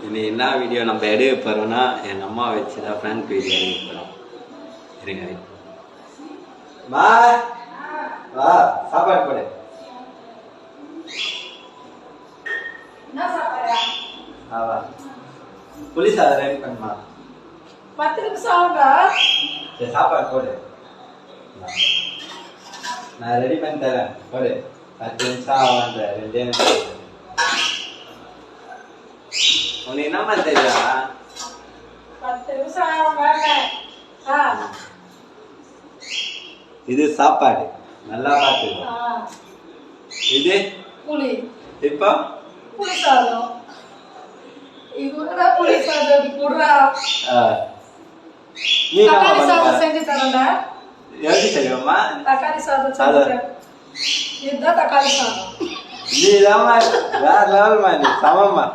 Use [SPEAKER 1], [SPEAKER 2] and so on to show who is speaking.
[SPEAKER 1] இன்னைக்கு என்ன வீடியோ நம்ம எடுக்க போகிறோம்னா எங்கள் அம்மா வச்சு தான் ஃப்ரண்ட் வீடியோ எடுக்க போகிறோம். இருங்க மா வா சாப்பாடு போடு. வா புளி சாதம் ரெடி பண்ணுமா?
[SPEAKER 2] 10 நிமிஷம் ஆகுங்க.
[SPEAKER 1] சரி சாப்பாடு போடு, நான் ரெடி பண்ணி தரேன். போடு 10 நிமிஷம் ஆகும். 2 நிமிஷம் உனக்கு என்னம்மா தெரியா?
[SPEAKER 2] 10 நிமிஷம் ஆகுங்க.
[SPEAKER 1] இது சாப்பாடு நல்லா பார்த்துக்கோ. இது
[SPEAKER 2] புளி
[SPEAKER 1] இப்போ
[SPEAKER 2] புளி சாதம். இவங்கதான் புளி சாதம் போடுறா.
[SPEAKER 1] நீ
[SPEAKER 2] தக்காளி சாதம் செஞ்சு தரேன்டா.
[SPEAKER 1] எப்படி செய்வோம்மா?
[SPEAKER 2] தக்காளி சாதம் செஞ்சு தரேன். இதுதான் தக்காளி சாதம்.
[SPEAKER 1] நீ தான் வேற லெவல்மா, நீ சமம்மா.